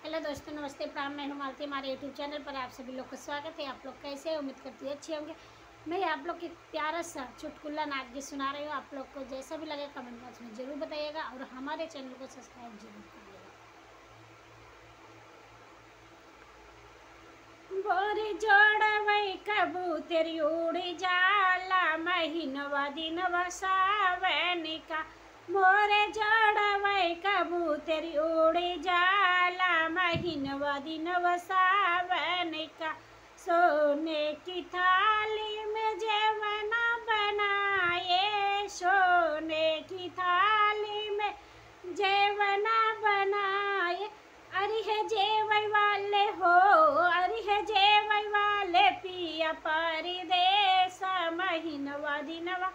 Hello दोस्तों, नमस्ते, प्रणाम। मैं हूं मालती। हमारे यूट्यूब चैनल पर आप सभी लोग का स्वागत है। आप लोग कैसे हैं? उम्मीद करती है अच्छे होंगे। मैं आप लोग की प्यारा सा चुटकुला नाटक सुना रही हूँ। आप लोग को जैसा भी लगे कमेंट बॉक्स में ज़रूर बताइएगा और हमारे चैनल को सब्सक्राइब जरूर करिएगा। बोरी जोड़वई कबूतर उड़ी जाला, महीनवा दिनवा सावन का। मोरे जोड़वई कबूतर उड़ी जाला, महीनवा दिनवा सावन का। सोने की थाली में जेवना बनाए, सोने की थाली में जेवना बनाए। अरे है जेवई वाले हो, अरे है जेवई वाले पिया परदेस, महीनवा दिनवा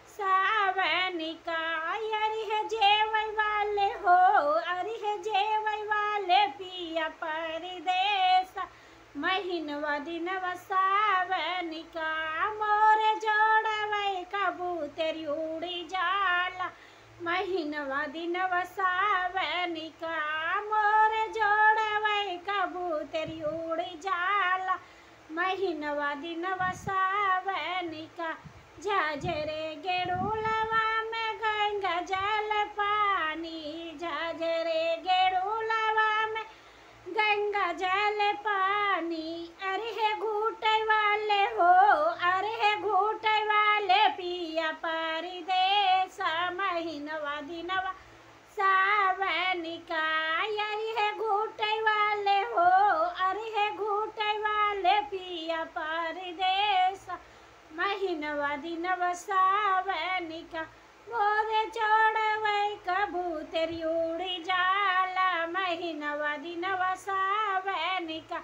सावन का। अरे है जेवई वाले हो, अरे है जेवई वाले पिया परदेस, महीनवा दिनवा सावन का। मोरे जोड़वई कबूतर उड़ी जाला, महीनवा दिनवा सावन का। मोरे जोड़वई कबूतर उड़ी जाला, महीनवा दिनवा सावन का। झाझरे गेड़ुलवा में गंगा जल पानी, झाझरे गेड़ुलवा में गंगा जल पानी। अरे है घूटे वाले हो, अरे है घूटे वाले पिया परदेस, महीनवा दिनवा सावन का। अरे है घूटे वाले हो, अरे है घूटे वाले पिया परदेस, महीनवा दिनवा सावन का। मोरे जोड़वई कबूतर उड़ी जाला, महीनवा दिनवा सावन का।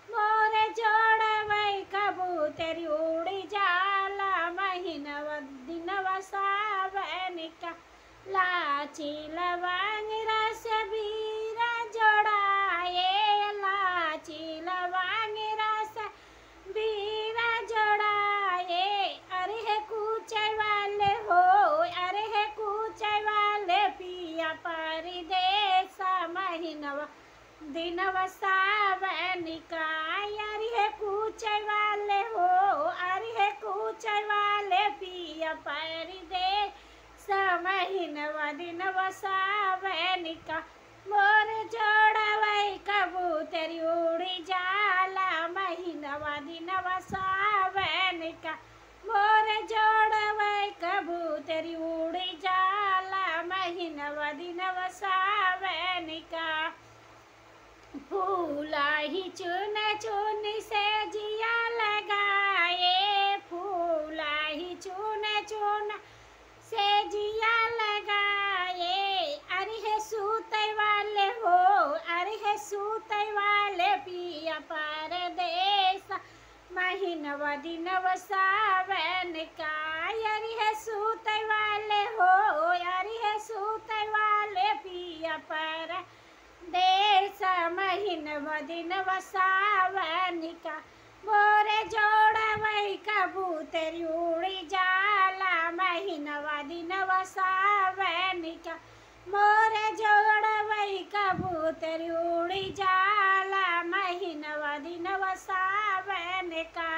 मोरे जोड़वई कबूतर उड़ी जाला, महीनवा दिनवा सावन का। लाची लवंग रस बीरा जोड़ाए, लाची लवंग रस बीरा जोड़ाए। अरे है कूचे वाले हो, अरे है कूचे वाले पिया परदेस, महीनवा दिनवा सावन का। अरे है कूचे वाले हो, अरे है कूचे वाले पिया परदेस, महीनवा दिनवा सावन का। मोरे जोड़वई कबूतर उड़ी जाला, महीनवा दिनवा सावन का। मोरे जोड़वई कबूतर उड़ी जाला, महीनवा दिनवा सावन का। फूला ही चुन चुन से जिया लगाए, फूला ही चुन चुन से जिया लगाए। अरे है सूते वाले हो, अरे है सूते वाले पिया परदेस, महीनवा दिनवा सावन का। अरे है सूते वाले हो, अरे है सूते वाले पिया परदेस, महीनवा दिनवा सावन का। मोरे जोड़वई कबूतर उड़ी जाला, महीनवा दिनवा सावन का। मोरे जोड़वई कबूतर उड़ी जाला, महीनवा दिनवा सावन का।